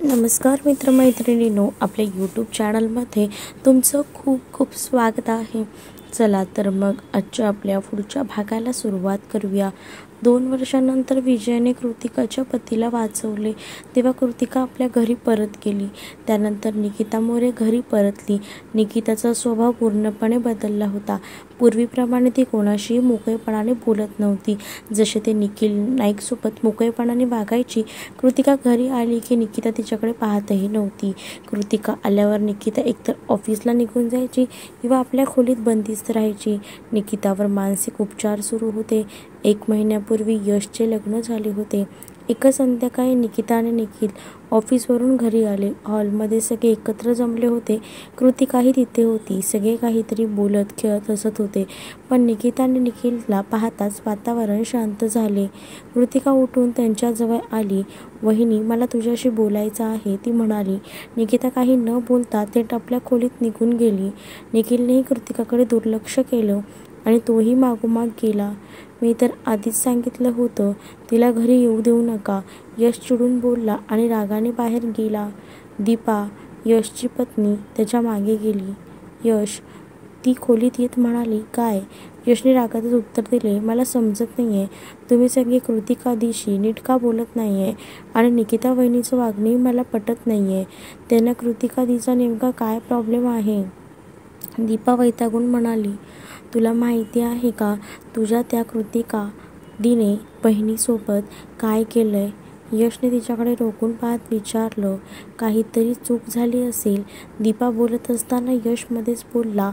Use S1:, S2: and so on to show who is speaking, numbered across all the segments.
S1: नमस्कार मित्रमैत्रिणींनो, आपल्या यूट्यूब चॅनलमध्ये तुमचं खूप खूप स्वागत आहे. चला तर मग आजच्या आपल्या पुढच्या भागाला सुरुवात करूया. 2 वर्षांनंतर विजयने कृतिकाच्या पतीला वाचवले तेव्हा कृतिका आपल्या घरी परत गेली. त्यानंतर निकिता मोरे घरी परतली. निकिताचा स्वभाव पूर्णपणे बदलला होता. पूर्वीप्रमाणे ती कोणाशीही मोकळेपणाने बोलत नव्हती. जसे ते निखिल नाईकसोबत मोकळेपणाने वागायची, कृतिका घरी आली की निकिता तिच्याकडे पाहतही नव्हती. कृतिका आल्यावर निकिता एकतर ऑफिसला निघून जायची किंवा आपल्या खोलीत बंदिस्त राहायची. निकितावर मानसिक उपचार सुरू होते. 1 महिन्यापूर्वी यशचे लग्न झाले होते. एका संध्याकाळी निकिता आणि निखिल ऑफिसवरून घरी आले. हॉलमध्ये सगळे एकत्र जमले होते. कृतिकाही तिथे होती. सगळे काहीतरी बोलत खेळत हसत होते. पण निकिता आणि निखिलला पाहताच वातावरण शांत झाले. कृतिका उठून त्यांच्याजवळ आली. वहिनी, मला तुझ्याशी बोलायचं आहे, ती म्हणाली. निकिता काही न बोलता थेट आपल्या खोलीत निघून गेली. निखिलनेही कृतिकाकडे दुर्लक्ष केलं आणि तोही मागोमाग गेला. मी तर आधीच सांगितलं होतं तिला घरी येऊ देऊ नका, यश चिडून बोलला आणि रागाने बाहेर गेला. दीपा, यशची पत्नी, त्याच्या मागे गेली. यश, ती खोलीत येत म्हणाली. काय? यशने रागातच उत्तर दिले. मला समजत नाहीये, तुम्ही सगळे कृतिका दिशी नीट का बोलत नाहीये आणि निकिता वहिनीचं वागणंही मला पटत नाहीये. त्यांना कृतिका दिचा नेमका काय प्रॉब्लेम आहे? दीपा वैतागून म्हणाली. तुला माहिती आहे का तुझ्या त्या कृतिका दीने बहिणीसोबत काय केलंय? यशने तिच्याकडे रोखून पाहत विचारलं. काहीतरी चूक झाली असेल. दीपा बोलत असताना यश मध्येच बोलला.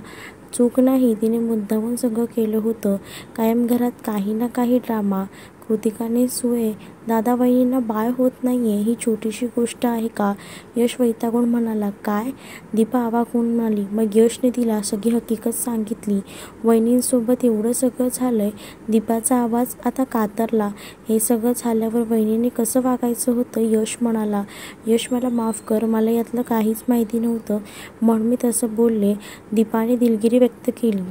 S1: चूक नाही, तिने मुद्दामून सगळं केलं होतं. कायम घरात काही ना काही ड्रामा. कृतिकाने सुये, दादा वहिनींना बाळ होत नाहीये ही छोटीशी गोष्ट आहे का? यश वैतागून म्हणाला. काय? दीपा अवाक होऊन म्हणाली. मग यशने तिला सगळी हकीकत सांगितली. वहिनींसोबत एवढं सगळं झालंय. दीपाचा आवाज आता कातरला. हे सगळं झाल्यावर वहिनीने कसं वागायचं होतं? यश म्हणाला. यश, मला माफ कर, मला यातलं काहीच माहिती नव्हतं म्हणून मी तसं बोलले. दीपाने दिलगिरी व्यक्त केली.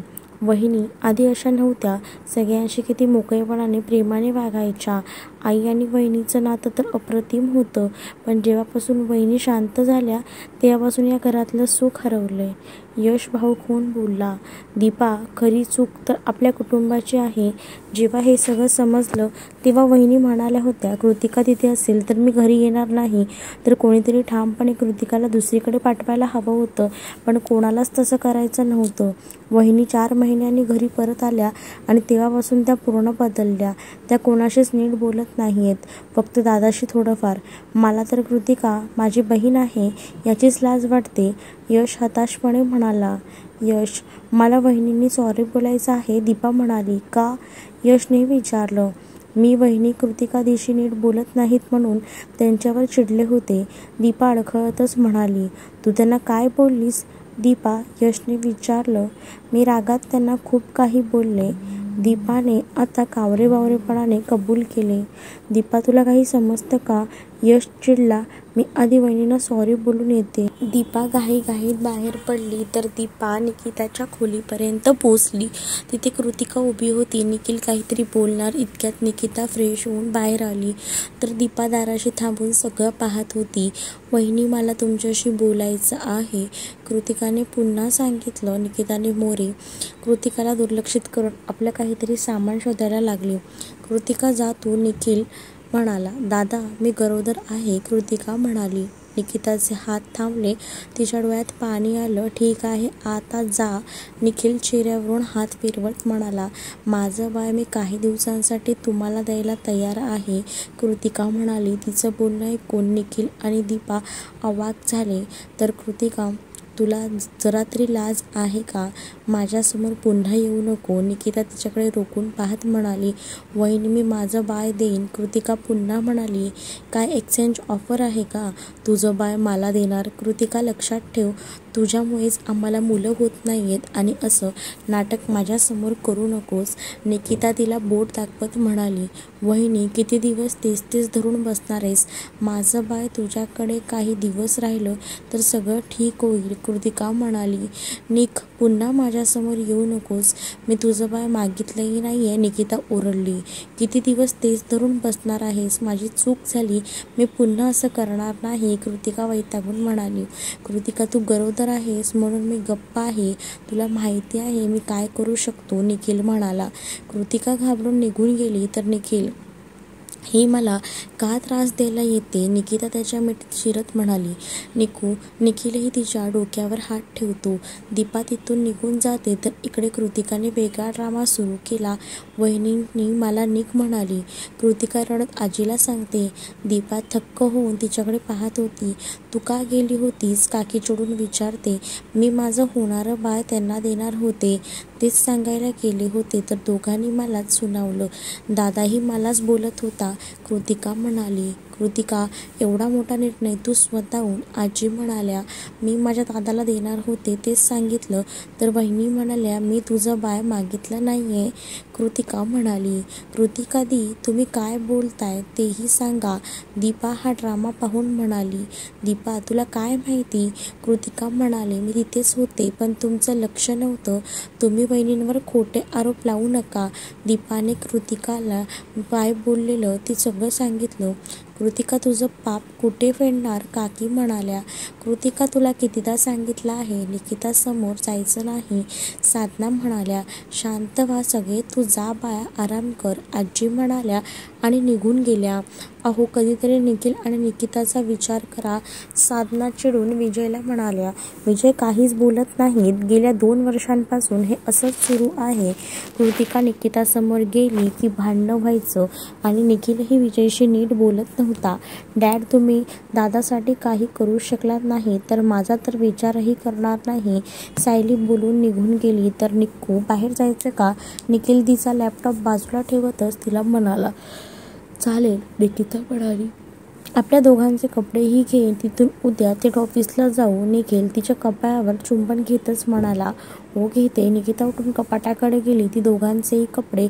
S1: वहिनी आधी अशा नव्हत्या. सगळ्यांशी किती मोकळेपणाने प्रेमाने वागायच्या. आई आणि वहिनीचं नातं तर अप्रतिम होतं. पण जेव्हापासून वहिनी शांत झाल्या तेव्हापासून या घरातलं सुख हरवलंय. यश भाऊक होऊन बोलला. दीपा, खरी चूक तर आपल्या कुटुंबाची आहे. जेव्हा हे सगळं समजलं तेव्हा वहिनी म्हणाल्या होत्या कृतिका तिथे असेल तर मी घरी येणार नाही. तर कोणीतरी ठामपणे कृतिकाला दुसरीकडे पाठवायला हवं होतं, पण कोणालाच तसं करायचं नव्हतं. वहिनी 4 महिन्यांनी घरी परत आल्या आणि तेव्हापासून त्या पूर्ण बदलल्या. त्या कोणाशीच नीट बोलत नाहीयेत, फक्त दादाशी थोडंफार. मला तर कृतिका माझी बहीण आहे याचीच लाज वाटते. यश हताशपणे म्हणाला. यश, मला वहिनींनी सॉरी बोलायचं आहे, दीपा म्हणाली. का? यशने विचारलं. मी वहिनी कृतिका दिशी नीट बोलत नाहीत म्हणून त्यांच्यावर चिडले होते, दीपा अडखळतच म्हणाली. तू त्यांना काय बोललीस? दीपा, यशने विचारलं. मी रागात त्यांना खूप काही बोलले, दीपाने आता कावरेबावरेपणाने कबूल केले. दीपा, तुला काही समजतं का? यश चिडला. मी आधी वहिनींना सॉरी बोलून येते. दीपा घाईघाईत बाहेर पडली तर दीपा निकिताच्या खोलीपर्यंत पोचली. तिथे कृतिका उभी होती. निखिल काहीतरी बोलणार इतक्यात निकिता फ्रेश होऊन बाहेर आली. तर दीपा दाराशी थांबून सगळं पाहत होती. वहिनी, मला तुमच्याशी बोलायचं आहे, कृतिकाने पुन्हा सांगितलं. निकिताने मोरे कृतिकाला दुर्लक्षित करून आपलं काहीतरी सामान शोधायला लागली. कृतिका, जा तू, निखिल म्हणाला. दादा, मी गरोदर आहे, कृतिका म्हणाली. निकिताचे हात थांबले. तिच्या डोळ्यात पाणी आलं. ठीक आहे, आता जा, निखिल चेहऱ्यावरून हात फिरवत म्हणाला. माझं बाळ मी काही दिवसांसाठी तुम्हाला द्यायला तयार आहे, कृतिका म्हणाली. तिचं बोलणं ऐकून निखिल आणि दीपा अवाक झाले. तर कृतिका, तुला जरा तरी लाज आहे का? माझ्यासमोर पुन्हा येऊ नको, निकिता तिच्याकडे रोखून पाहत म्हणाली. वहिनी, मी माझं बाळ देईन, कृतिका पुन्हा म्हणाली. काय एक्सचेंज ऑफर आहे का? तुझं बाळ मला देणार? कृतिका, लक्षात ठेव, तुझ्यामुळेच आम्हाला मुलं होत नाही आहेत आणि असं नाटक माझ्यासमोर करू नकोस. निकिता तिला बोट दाखवत म्हणाली. वहिनी, किती दिवस तेच तेच धरून बसणार आहेस? माझं बाळ तुझ्याकडे काही दिवस राहिलं तर सगळं ठीक होईल, कृतिका म्हणाली. निक, पुन्हा माझ्यासमोर येऊ नकोस. मी तुझं बाळ मागितलंही नाही आहे, निकिता ओरडली. किती दिवस तेच धरून बसणार आहेस? माझी चूक झाली, मी पुन्हा असं करणार नाही, कृतिका वैतागून म्हणाली. कृतिका, तू गरोदर आहेस म्हणून मी गप्प आहे. तुला माहिती आहे मी काय करू शकतो, निखिल म्हणाला. कृतिका घाबरून निघून गेली. तर निखिल ही मला का त्रास द्यायला येते, निकिता त्याच्या मिठीत शिरत म्हणाली. निखिलही तिच्या डोक्यावर हात ठेवतो. दीपा तिथून निघून जाते तर इकडे कृतिकाने वेगळा ड्रामा सुरू केला. वहिनींनी मला निक म्हणाली, कृतिका रडत आजीला सांगते. दीपा थक्क होऊन तिच्याकडे पाहत होती. तू का गेली होतीस, काकी चिडून विचारते. मी माझं होणारं बाळ त्यांना देणार होते, तेच सांगायला गेले होते तर दोघांनी मलाच सुनावलं. दादाही मलाच बोलत होता, कृतिका म्हणाली. कृतिका, एवढा मोठा निर्णय तू स्वतःहून, आजी म्हणाल्या. मी माझ्या दादाला देणार होते तेच सांगितलं. तर वहिनी म्हणाल्या, मी तुझं बाळ मागितलं नाहीये, कृतिका म्हणाली. कृतिका दी, तुम्ही काय बोलताय तेही सांगा, दीपा हा ड्रामा पाहून म्हणाली. दीपा, तुला काय माहिती, कृतिका म्हणाली. मी तिथेच होते पण तुमचं लक्ष नव्हतं. तुम्ही वहिनींवर खोटे आरोप लावू नका. दीपाने कृतिकाला काय बोललेलं ती सगळं सांगितलं. कृतिका, तुझं पाप कुठे फेडणार, काकी म्हणाल्या. कृतिका, तुला कितीदा सांगितलं आहे निकिता समोर जायचं नाही, साधना म्हणाल्या. शांत व्हा सगळे, तू जा बाळा, आराम कर, आजी म्हणाल्या आणि निघून गेल्या. अहो, कधीतरी निखिल आणि निकिताचा विचार करा, साधना चिडून विजयला म्हणाल्या. विजय काहीच बोलत नाहीत. गेल्या 2 वर्षांपासून हे असंच सुरू आहे. कृतिका निकितासमोर गेली की भांडणं व्हायचं आणि निखिलही विजयशी नीट बोलत नव्हता. डॅड, तुम्ही दादासाठी काही करू शकलात नाही तर माझा तर विचारही करणार नाही, सायली बोलून निघून गेली. तर निक्कू, बाहेर जायचं का, निखिल तिचा लॅपटॉप बाजूला ठेवतच तिला म्हणाला. चालेल, निकिता म्हणाली. आपल्या दोघांचे कपडेही घे, तिथून उद्या थेट ऑफिसला जाऊ, निखिल तिच्या कपाळावर चुंबन घेतच म्हणाला. हो घेते. निकिता उठून कपाटाकडे गेली. ती दोघांचेही कपडे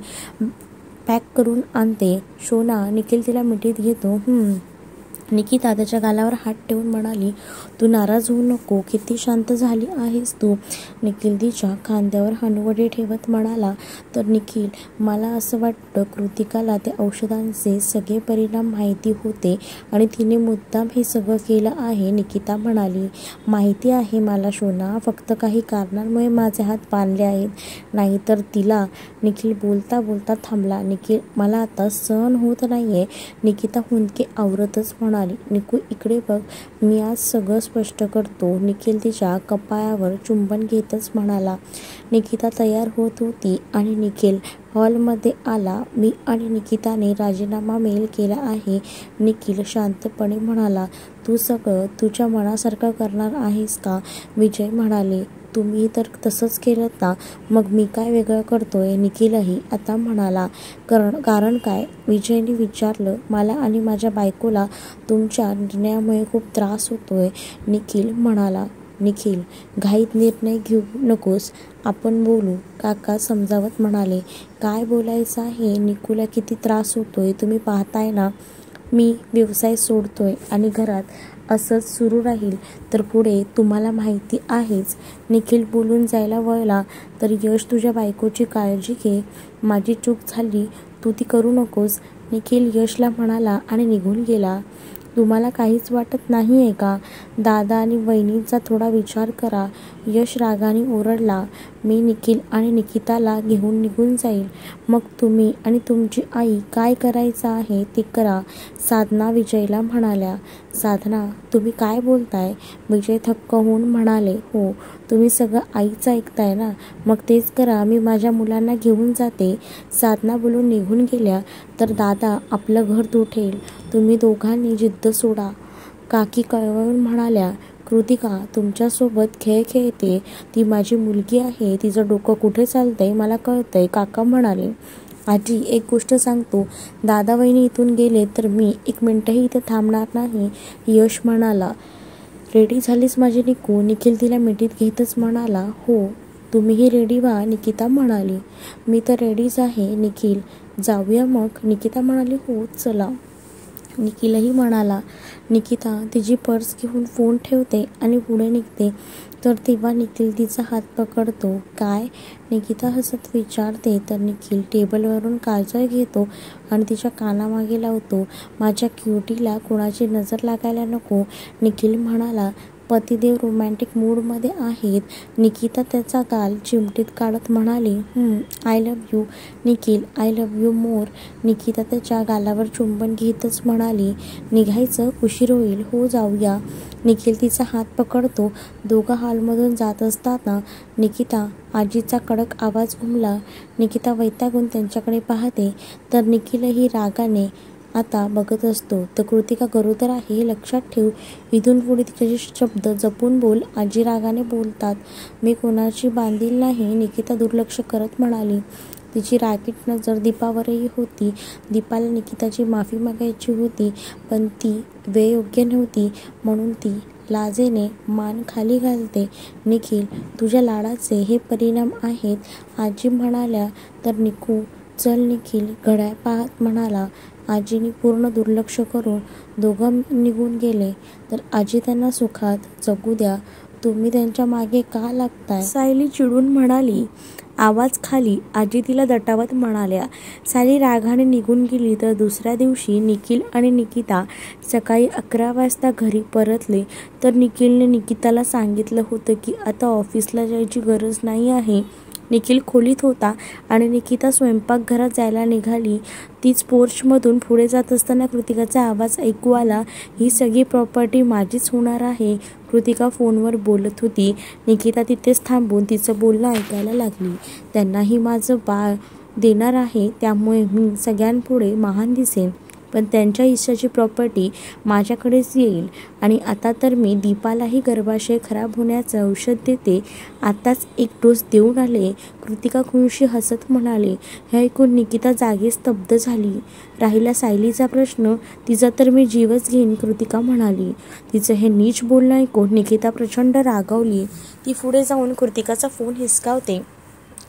S1: पॅक करून आणते. शोना, निखिल तिला मिठीत घेतो. निकिता त्याच्या गालावर हात ठेवून म्हणाली. तू नाराज होऊ नको, किती शांत झाली आहेस तू, निखिल तिच्या खांद्यावर हनुवटी ठेवत म्हणाला. तर निखिल, मला असं वाटतं कृतिकाला त्या औषधांचे सगळे परिणाम माहिती होते आणि तिने मुद्दाम हे सगळं केलं आहे, निकिता म्हणाली. माहिती आहे मला शोना, फक्त काही कारणांमुळे माझे हात बांधले आहेत, नाहीतर तिला, निखिल बोलता बोलता थांबला. निखिल, मला आता सहन होत नाहीये, निकिता हुंदके आवरतच म्हणाली. निकू, इकडे बघ, मी आज सगळं स्पष्ट करतो, निखिल तिच्या कपाळावर चुंबन घेतच म्हणाला. निकिता तयार होत होती आणि निखिल हॉलमध्ये आला. मी आणि निकिताने राजीनामा मेल केला आहे, निखिल शांतपणे म्हणाला. तू सगळं तुझ्या मनासारखं करणार आहेस का, विजय म्हणाले. तुम्ही तर तसंच केलं ना, मग मी काय वेगळं करतोय, निखिलही आता म्हणाला. कारण काय, विजयने विचारलं. मला आणि माझ्या बायकोला तुमच्या निर्णयामुळे खूप त्रास होतोय, निखिल म्हणाला. निखिल, घाईत निर्णय घेऊ नकोस, आपण बोलू, काका समजावत म्हणाले. काय बोलायचं आहे, निकूला किती त्रास होतोय तुम्ही पाहताय ना, मी व्यवसाय सोडतोय आणि घरात असंच सुरू राहील तर पुढे तुम्हाला माहिती आहेच, निखिल बोलून जायला वळला. तर यश, तुझ्या बायकोची काळजी घे, माझी चूक झाली, तू ती करू नकोस, निखिल यशला म्हणाला आणि निघून गेला. तुम्हाला काहीच वाटत नाही आहे का, दादा आणि वहिनींचा थोडा विचार करा, यश रागाने ओरडला. मी निखिल आणि निकिताला घेऊन निघून जाईल, मग तुम्ही आणि तुमची आई काय करायचं आहे ते करा, साधना विजयला म्हणाल्या. साधना, तुम्ही काय बोलताय, विजय थक्क होऊन म्हणाले. हो, तुम्ही सगळं आईचं ऐकताय ना, मग तेच करा, मी माझ्या मुलांना घेऊन जाते, साधना बोलून निघून गेल्या. तर दादा आपलं घर तुटेल, तुम्ही दोघांनी जिद्द सोडा, काकी कळवळून म्हणाल्या. कृतिका तुमच्यासोबत खेळ खेळते, ती माझी मुलगी आहे, तिचं डोकं कुठे चालतंय मला कळतंय, काका म्हणाले. आजी, एक गोष्ट सांगतो, दादा वहिनी इथून गेले तर मी 1 मिनिटही इथे थांबणार नाही, यश म्हणाला. रेडी झालीस माझी निकू? निखिल तिला मिठीत घेतच म्हणाला. हो, तुम्हीही रेडी व्हा, निकिता म्हणाली. मी तर रेडीच आहे निखिल, जाऊया मग? निकिता म्हणाली. हो चला. निखिलही म्हणाला. निकिता तिची पर्स घेऊन फोन ठेवते आणि पुढे निघते, तर तेव्हा निखिल तिचा हात पकडतो. काय? निकिता हसत विचारते, तर निखिल टेबलवरून काजळ घेतो आणि तिच्या कानामागे लावतो. माझ्या क्युटीला कोणाची नजर लागायला नको, निखिल म्हणाला. पतिदेव रोमॅन्टिक मूडमध्ये आहेत. निकिता त्याचा गाल चिमटीत काढत म्हणाली. I love you Nikhil, I love you more. Nikita त्याच्या गालावर चुंबन घेतच म्हणाली. निघायचं? उशीर होईल. हो जाऊया. निखिल तिचा हात पकडतो. दोघं हॉलमधून जात असताना निकिता आजीचा कडक आवाज घुमला. निकिता वैतागून त्यांच्याकडे पाहते, तर निखिलही रागाने आता बघत असतो. तर कृतिका गरोदर आहे हे लक्षात ठेव. इथून पुढे तिचे शब्द जपून बोल. आजी रागाने बोलतात. मी कोणाची बांधील नाही, निकिता दुर्लक्ष करत म्हणाली. तिची रागीट नजर दीपावरही होती. दीपाला निकिताची माफी मागायची होती, पण ती वेळ योग्य नव्हती, म्हणून ती लाजेने मान खाली घालते. निखिल, तुझ्या लाडाचे हे परिणाम आहेत, आजी म्हणाल्या. तर निकू चल निखिल घड्याळ पाहत म्हणाला. आजीने पूर्ण दुर्लक्ष करून दोघं निघून गेले. तर आजी त्यांना सुखात जगू द्या, तुम्ही त्यांच्या मागे का लागताय? सायली चिडून म्हणाली. आवाज खाली, आजी तिला दटावत म्हणाल्या. सायली रागाने निघून गेली. तर दुसऱ्या दिवशी निखिल आणि निकिता सकाळी 11 वाजता घरी परतले. तर निखिलने निकिताला सांगितलं होतं की आता ऑफिसला जायची गरज नाही आहे. निखिल खोलीत होता आणि निकिता स्वयंपाकघरात जायला निघाली. तीच पोर्चमधून पुढे जात असताना कृतिकाचा आवाज ऐकू आला. ही सगळी प्रॉपर्टी माझीच होणार आहे, कृतिका फोनवर बोलत होती. निकिता तिथेच थांबून तिचं बोलणं ऐकायला लागली. त्यांनाही माझं बाळ देणार आहे, त्यामुळे मी सगळ्यांपुढे महान दिसेन, पण त्यांच्या हिस्साची प्रॉपर्टी माझ्याकडेच येईल. आणि आता तर मी दीपालाही गर्भाशय खराब होण्याचं औषध देते, आताच एक डोस देऊन आले, कृतिका खुनशी हसत म्हणाली. हे ऐकून निकिता जागीच स्तब्ध झाली. राहिला सायलीचा प्रश्न, तिचा तर मी जीवच घेईन, कृतिका म्हणाली. तिचं हे नीच बोलणं ऐकून निकिता प्रचंड रागावली. ती पुढे जाऊन कृतिकाचा फोन हिसकावते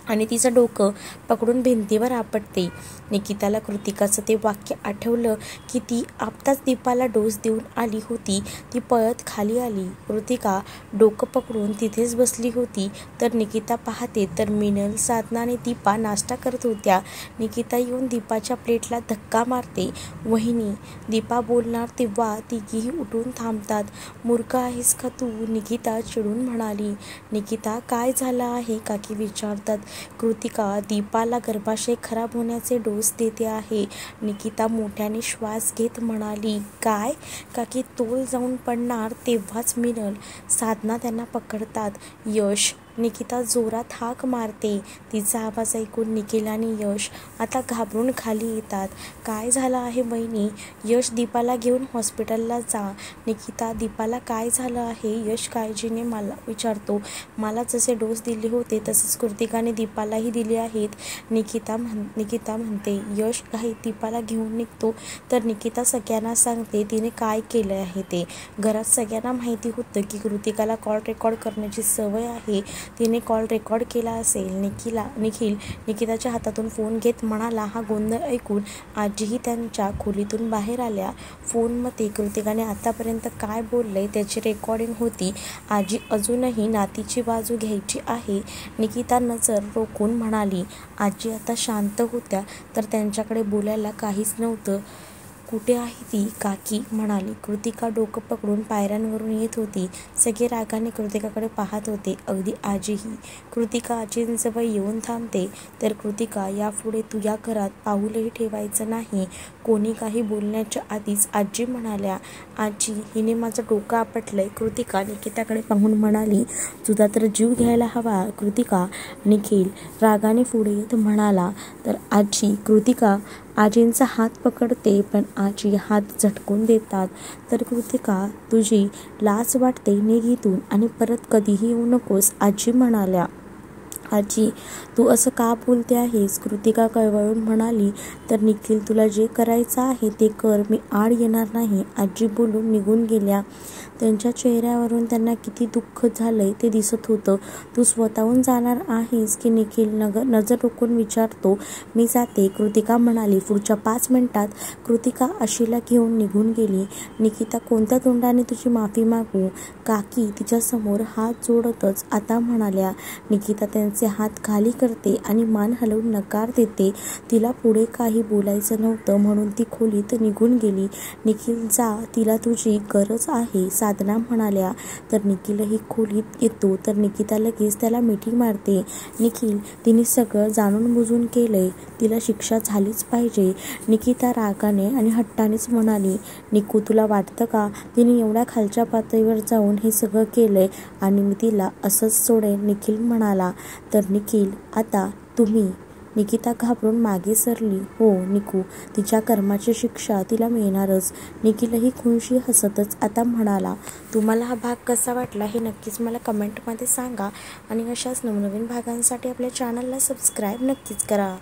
S1: आणि तिचं डोकं पकडून भिंतीवर आपटते. निकिताला कृतिकाचं ते वाक्य आठवलं की ती आत्ताच दीपाला डोस देऊन आली होती. ती पळत खाली आली. कृतिका डोकं पकडून तिथेच बसली होती. तर निकिता पाहते तर मिनल, साधना आणि दीपा नाश्ता करत होत्या. निकिता येऊन दीपाच्या प्लेटला धक्का मारते. वहिनी, दीपा बोलणार तेव्हा तिघीही उठून थांबतात. मूर्ख आहेस का तू, निकिता चिडून म्हणाली. निकिता, काय झालं आहे, काकी विचारतात. कृतिका, दीपाला गर्भाशय खराब होण्याचे डोस देते आहे, निकिता मोठ्याने श्वास घेत म्हणाली. काय? काकी तोल जाऊन पडणार तेव्हाच मिनल, साधना त्यांना पकडतात. यश, निकिता जोरात हाक मारते. तिचा आवाज ऐकून निखिल आणि यश आता घाबरून खाली येतात. काय झालं आहे वहिनी? यश, दीपाला घेऊन हॉस्पिटलला जा. निकिता, दीपाला काय झालं आहे? यश काळजीने मला विचारतो. मला जसे डोस दिले होते तसेच कृतिकाने दीपालाही दिले आहेत, निकिता म्हणते. यश घाईत दीपाला घेऊन निघतो. तर निकिता सगळ्यांना सांगते तिने काय केलं आहे ते. घरात सगळ्यांना माहिती होतं की कृतिकाला कॉल रेकॉर्ड करण्याची सवय आहे. तिने कॉल रेकॉर्ड केला असेल. निखिल निकिताच्या हातातून फोन घेत म्हणाला. हा गोंधळ ऐकून आजीही त्यांच्या खोलीतून बाहेर आल्या. फोनमध्ये कृतिकाने आतापर्यंत काय बोललंय त्याची रेकॉर्डिंग होती. आजी अजूनही नातीची बाजू घ्यायची आहे, निकिता नजर रोखून म्हणाली. आजी आता शांत होत्या, तर त्यांच्याकडे बोलायला काहीच नव्हतं. कुठे आहे ती? काकी म्हणाली. कृतिका डोकं पकडून पायऱ्यांवरून येत होती. सगळे रागाने कृतिकाकडे पाहत होते, अगदी आजीही. कृतिका आजींजवळ येऊन थांबते. तर कृतिका, यापुढे तू या घरात पाऊलही ठेवायचं नाही. कोणी काही बोलण्याच्या आधीच आजी म्हणाल्या. आजी, हिने माझं डोकं आपटलंय, कृतिका निकिताकडे पाहून म्हणाली. तुझा तर जीव घ्यायला हवा कृतिका, निखिल रागाने पुढे येत म्हणाला. तर आजी, कृतिका आजींचा हात पकडते, पण आजी हात झटकून देतात. तर कृतिका, तुझी लाज वाटते, निघ इथून आणि परत कधीही येऊ नकोस, आजी म्हणाल्या. आजी, तू असं का बोलते आहेस, कृतिका कळवळून म्हणाली. तर निखिल, तुला जे करायचं आहे ते कर, मी आड येणार नाही, आजी बोलून निघून गेल्या. त्यांच्या चेहऱ्यावरून त्यांना किती दुःख झालंय ते दिसत होतं. तू स्वतःहून जाणार आहेस की? निखिल नजर रोखून विचारतो. मी जाते, कृतिका म्हणाली. पुढच्या 5 मिनिटात कृतिका आशीला घेऊन निघून गेली. निकिता कोणत्या तोंडाने तुझी माफी मागू? काकी तिच्यासमोर हात जोडतच आता म्हणाल्या. निकिता त्यांचे हात खाली करते आणि मान हलवून नकार देते. तिला पुढे काही बोलायचं नव्हतं म्हणून ती खोलीत निघून गेली. निखिल जा, तिला तुझी गरज आहे, साधना म्हणाल्या. तर निखिलही खोलीत येतो तर निकिता लगेच त्याला मिठी मारते. निखिल, तिने सगळं जाणून बुजून केलंय, तिला शिक्षा झालीच पाहिजे, निकिता रागाने आणि हट्टानेच म्हणाली. निकू, तुला वाटतं का तिने एवढ्या खालच्या पातळीवर जाऊन हे सगळं केलंय आणि मी तिला असंच सोडेन? निखिल म्हणाला. तर निखिल, आता तुम्ही? निकिता घाबरून मागे सरली. हो निकू, तिच्या कर्माची शिक्षा तिला मिळणारच. निखिलही खुनशी हसतच आता म्हणाला. तुम्हाला हा भाग कसा वाटला हे नक्कीच मला कमेंटमध्ये सांगा आणि अशाच नवनवीन भागांसाठी आपल्या चॅनलला सबस्क्राईब नक्कीच करा.